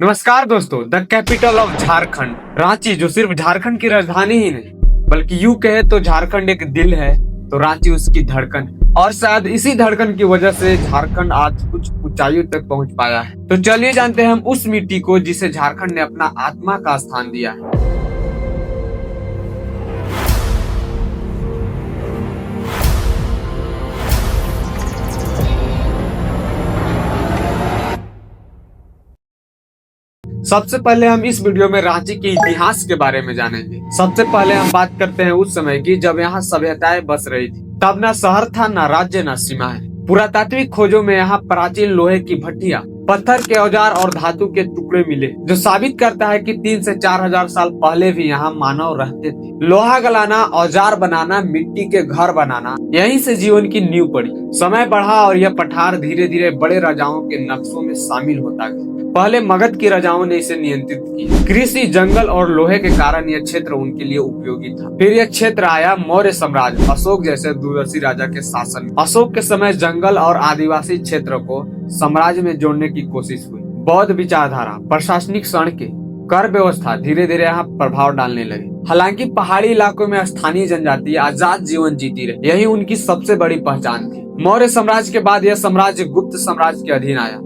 नमस्कार दोस्तों, the capital of Jharkhand Ranchi, जो सिर्फ झारखंड की राजधानी ही नहीं बल्कि यूं कहे तो झारखंड एक दिल है तो रांची उसकी धड़कन। और शायद इसी धड़कन की वजह से झारखंड आज कुछ ऊंचाइयों तक पहुंच पाया है। तो चलिए जानते हैं हम उस मिट्टी को जिसे झारखंड ने अपना आत्मा का स्थान दिया है। सबसे पहले हम इस वीडियो में रांची के इतिहास के बारे में जानेंगे। सबसे पहले हम बात करते हैं उस समय की जब यहाँ सभ्यताएं बस रही थी। तब ना शहर था, ना राज्य, ना सीमाएं। पुरातात्विक खोजों में यहाँ प्राचीन लोहे की भट्टियां, पत्थर के औजार और धातु के टुकड़े मिले, जो साबित करता है कि 3 से 4 हजार साल पहले भी यहाँ मानव रहते थे। लोहा गलाना, औजार बनाना, मिट्टी के घर बनाना, यहीं से जीवन की नींव पड़ी। समय बढ़ा और यह पठार धीरे धीरे बड़े राजाओं के नक्शों में शामिल होता गया। पहले मगध की राजाओं ने इसे नियंत्रित किया। कृषि, जंगल और लोहे के कारण यह क्षेत्र उनके लिए उपयोगी था। फिर यह क्षेत्र आया मौर्य साम्राज्य, अशोक जैसे दूरदर्शी राजा के शासन। अशोक के समय जंगल और आदिवासी क्षेत्र को साम्राज्य में जोड़ने की कोशिश हुई। बौद्ध विचारधारा, प्रशासनिक सड़कें, कर व्यवस्था धीरे धीरे यहाँ प्रभाव डालने लगे। हालांकि पहाड़ी इलाकों में स्थानीय जनजाति आजाद जीवन जीती रही, यही उनकी सबसे बड़ी पहचान थी। मौर्य साम्राज्य के बाद यह साम्राज्य गुप्त साम्राज्य के अधीन आया।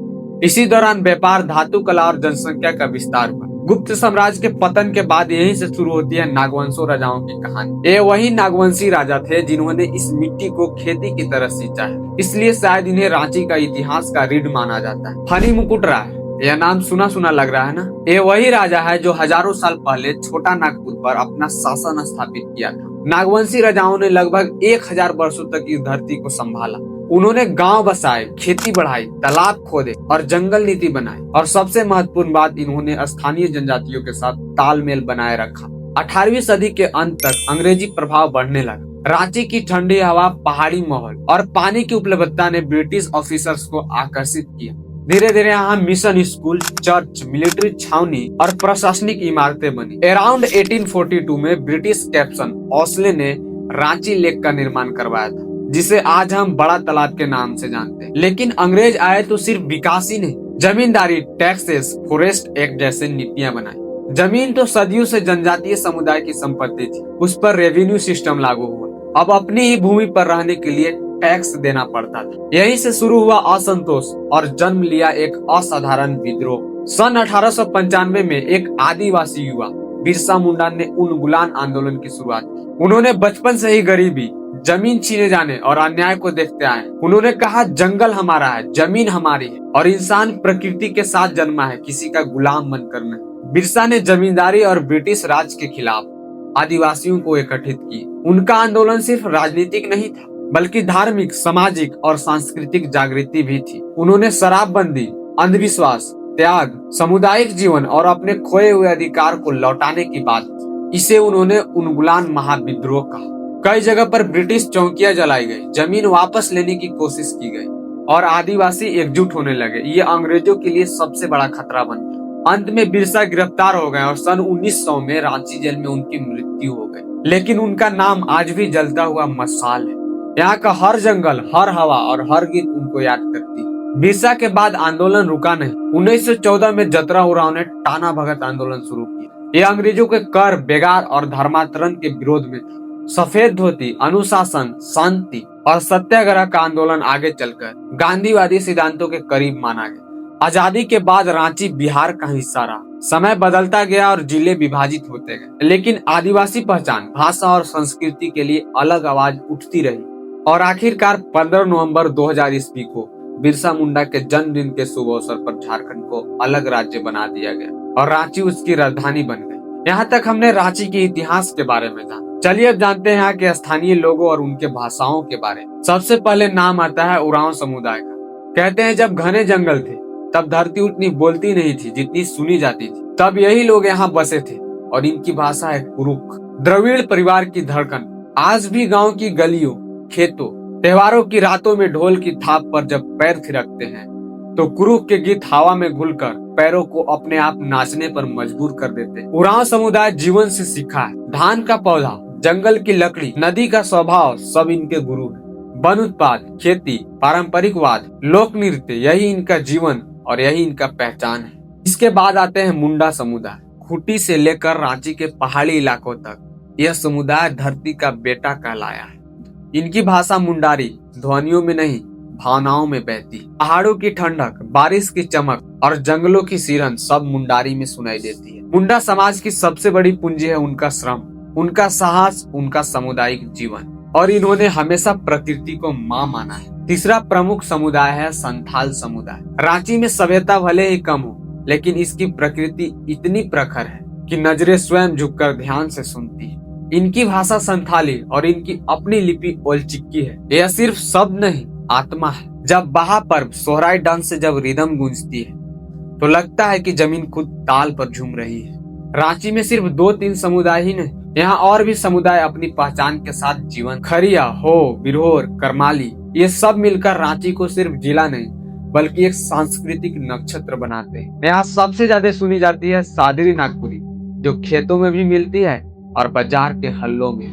इसी दौरान व्यापार, धातु कला और जनसंख्या का विस्तार हुआ। गुप्त साम्राज्य के पतन के बाद यहीं से शुरू होती है नागवंशों राजाओं की कहानी। ये वही नागवंशी राजा थे जिन्होंने इस मिट्टी को खेती की तरह सींचा है, इसलिए शायद इन्हें रांची का इतिहास का रीढ़ माना जाता है। फनी मुकुट राय, यह नाम सुना सुना लग रहा है ना? ये वही राजा है जो हजारों साल पहले छोटा नागपुर पर अपना शासन स्थापित किया था। नागवंशी राजाओं ने लगभग 1000 वर्षों तक इस धरती को संभाला। उन्होंने गांव बसाए, खेती बढ़ाई, तालाब खोदे और जंगल नीति बनाई। और सबसे महत्वपूर्ण बात, इन्होंने स्थानीय जनजातियों के साथ तालमेल बनाए रखा। 18वीं सदी के अंत तक अंग्रेजी प्रभाव बढ़ने लगा। रांची की ठंडी हवा, पहाड़ी माहौल और पानी की उपलब्धता ने ब्रिटिश ऑफिसर्स को आकर्षित किया। धीरे धीरे यहाँ मिशन स्कूल, चर्च, मिलिट्री छावनी और प्रशासनिक इमारतें बनी। अराउंड 1842 में ब्रिटिश कैप्टन ओस्ले ने रांची लेक का निर्माण करवाया था, जिसे आज हम बड़ा तालाब के नाम से जानते हैं। लेकिन अंग्रेज आए तो सिर्फ विकास ही नहीं, जमींदारी, टैक्सेस, फॉरेस्ट एक्ट जैसे नीतियां बनाई। जमीन तो सदियों से जनजातीय समुदाय की संपत्ति थी, उस पर रेवेन्यू सिस्टम लागू हुआ। अब अपनी ही भूमि पर रहने के लिए टैक्स देना पड़ता था। यहीं से शुरू हुआ असंतोष और जन्म लिया एक असाधारण विद्रोह। सन 1895 में एक आदिवासी युवा बिरसा मुंडा ने उन्मूलन आंदोलन की शुरुआत की। उन्होंने बचपन से ही गरीबी, जमीन छीने जाने और अन्याय को देखते आए। उन्होंने कहा, जंगल हमारा है, जमीन हमारी है और इंसान प्रकृति के साथ जन्मा है, किसी का गुलाम बनकर नहीं। बिरसा ने जमींदारी और ब्रिटिश राज के खिलाफ आदिवासियों को एकत्रित किया। उनका आंदोलन सिर्फ राजनीतिक नहीं था बल्कि धार्मिक, सामाजिक और सांस्कृतिक जागृति भी थी। उन्होंने शराबबंदी, अंधविश्वास, त्याग, सामुदायिक जीवन और अपने खोए हुए अधिकार को लौटाने की बात की। इसे उन्होंने उन्मूलन महाविद्रोह कहा। कई जगह पर ब्रिटिश चौकियां जलाई गई, जमीन वापस लेने की कोशिश की गई और आदिवासी एकजुट होने लगे। ये अंग्रेजों के लिए सबसे बड़ा खतरा बन गया। अंत में बिरसा गिरफ्तार हो गए और सन 1900 में रांची जेल में उनकी मृत्यु हो गई। लेकिन उनका नाम आज भी जलता हुआ मशाल है। यहाँ का हर जंगल, हर हवा और हर गीत उनको याद करती है। बिरसा के बाद आंदोलन रुका नहीं। 1914 में जतरा उरांव ने टाना भगत आंदोलन शुरू किया। ये अंग्रेजों के कर, बेगार और धर्मांतरण के विरोध में था। सफेद धोती, अनुशासन, शांति और सत्याग्रह का आंदोलन आगे चलकर गांधीवादी सिद्धांतों के करीब माना गया। आजादी के बाद रांची बिहार का हिस्सा रहा। समय बदलता गया और जिले विभाजित होते गए, लेकिन आदिवासी पहचान, भाषा और संस्कृति के लिए अलग आवाज उठती रही। और आखिरकार 15 नवंबर 2000 ईस्वी को बिरसा मुंडा के जन्मदिन के शुभ अवसर पर झारखंड को अलग राज्य बना दिया गया और रांची उसकी राजधानी बन गई। यहाँ तक हमने रांची के इतिहास के बारे में जाना। चलिए अब जानते हैं यहाँ के स्थानीय लोगों और उनके भाषाओं के बारे में। सबसे पहले नाम आता है उरांव समुदाय का। कहते हैं जब घने जंगल थे तब धरती उतनी बोलती नहीं थी जितनी सुनी जाती थी। तब यही लोग यहाँ बसे थे और इनकी भाषा है कुरुक। द्रविड़ परिवार की धड़कन आज भी गाँव की गलियों, खेतों, त्योहारों की रातों में ढोल की थाप पर जब पैर थिरकते हैं तो कुरुक के गीत हवा में घुलकर पैरों को अपने आप नाचने पर मजबूर कर देते हैं। उरांव समुदाय जीवन से सीखा है। धान का पौधा, जंगल की लकड़ी, नदी का स्वभाव सब इनके गुरु है। वन उत्पाद, खेती, पारंपरिक वाद, लोक नृत्य, यही इनका जीवन और यही इनका पहचान है। इस इसके बाद आते हैं मुंडा समुदाय। खूंटी से लेकर रांची के पहाड़ी इलाकों तक यह समुदाय धरती का बेटा कहलाया है। इनकी भाषा मुंडारी ध्वनियों में नहीं भावनाओं में बहती। पहाड़ों की ठंडक, बारिश की चमक और जंगलों की सिरन सब मुंडारी में सुनाई देती है। मुंडा समाज की सबसे बड़ी पूंजी है उनका श्रम, उनका साहस, उनका सामुदायिक जीवन, और इन्होंने हमेशा प्रकृति को माँ माना है। तीसरा प्रमुख समुदाय है संथाल समुदाय। रांची में सभ्यता भले ही कम हो, लेकिन इसकी प्रकृति इतनी प्रखर है कि नजरें स्वयं झुककर ध्यान से सुनती है। इनकी भाषा संथाली और इनकी अपनी लिपि ओलचिक्की है। यह सिर्फ शब्द नहीं, आत्मा है। जब बहा पर्व सोहराय डांस से जब रिदम गूंजती है तो लगता है कि जमीन खुद ताल पर झूम रही है। रांची में सिर्फ 2-3 समुदाय ही नहीं, यहाँ और भी समुदाय अपनी पहचान के साथ जीवन। खरिया, हो, बिरहोर, करमाली, ये सब मिलकर रांची को सिर्फ जिला नहीं बल्कि एक सांस्कृतिक नक्षत्र बनाते हैं। यहाँ सबसे ज्यादा सुनी जाती है सादरी नागपुरी, जो खेतों में भी मिलती है और बाजार के हल्लों में।